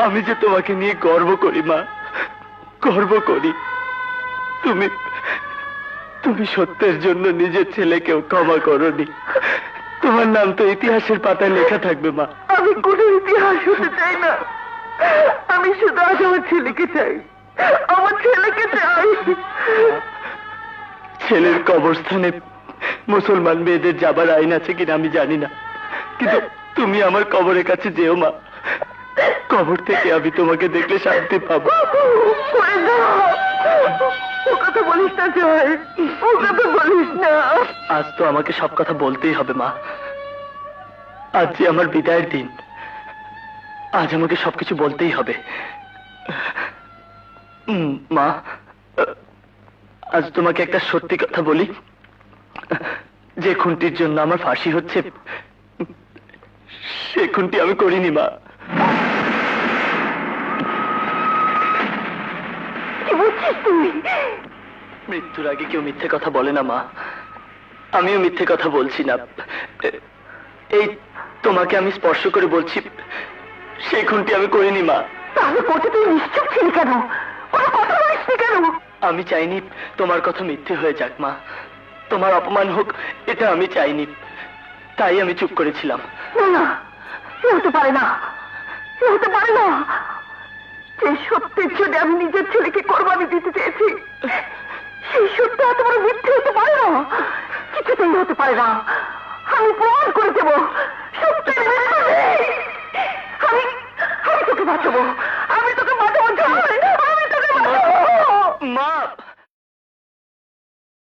আমি যে তোমাকে নিয়ে গর্ব করি মা, গর্ব করি। তুমি তুমি সত্যের জন্য নিজের ছেলেকেও ক্ষমা করোনি। তোমার নাম তো ইতিহাসের পাতায় লেখা থাকবে মা। আমি কোনো ইতিহাস হতে চাই না, আমি শুধু আজ আমার ছেলেকে চাই, আমার ছেলেকে চাই। ছেলের কবরস্থানে মুসলমান মেয়েদের যাবার আইন আছে কিনা আমি জানি না, কিন্তু তুমি আমার কবরের কাছে যেও মা। কবর থেকে আমি তোমাকে দেখলে শান্তি পাবো। ও কথা বলিস না জয়, ও কথা বলিস না। আজ তো আমাকে সব কথা বলতেই হবে মা। আজ যে আমার বিদায়ের দিন, আজ আমাকে সবকিছু বলতেই হবে। মা, আজ তোমাকে একটা সত্যি কথা বলি। যে খুনটির জন্য আমার ফাঁসি হচ্ছে, সে খুনটি আমি করিনি মা। কি বলছিস তুই? মৃত্যুর আগে কেউ মিথ্যে কথা বলে না মা, আমিও মিথ্যে কথা বলছি না। এই তোমাকে আমি স্পর্শ করে বলছি, সেই খুনটি আমি করিনি মা। তাহলে কোথা তুই নিশ্চুপ ছিলি কেন? ওরা কথা বলিসনি কেন? আমি চাইনি তোমার কথা মিথ্যে হয়ে যাক মা, তোমার অপমান হোক, এটা আমি চাইনি, তাই আমি চুপ করেছিলাম। না, এ হতে পারে না, এ হতে পারে না। যে সত্যের জন্য আমি নিজের ছেলেকে কোরবানি দিতে চেয়েছি, সেই সত্য এত বড় মিথ্যে হতে পারে না, কিছুতেই হতে পারে না। আমি প্রমাণ করে দেবো সত্যের বিরুদ্ধে। আমি তোকে বাঁচাবো।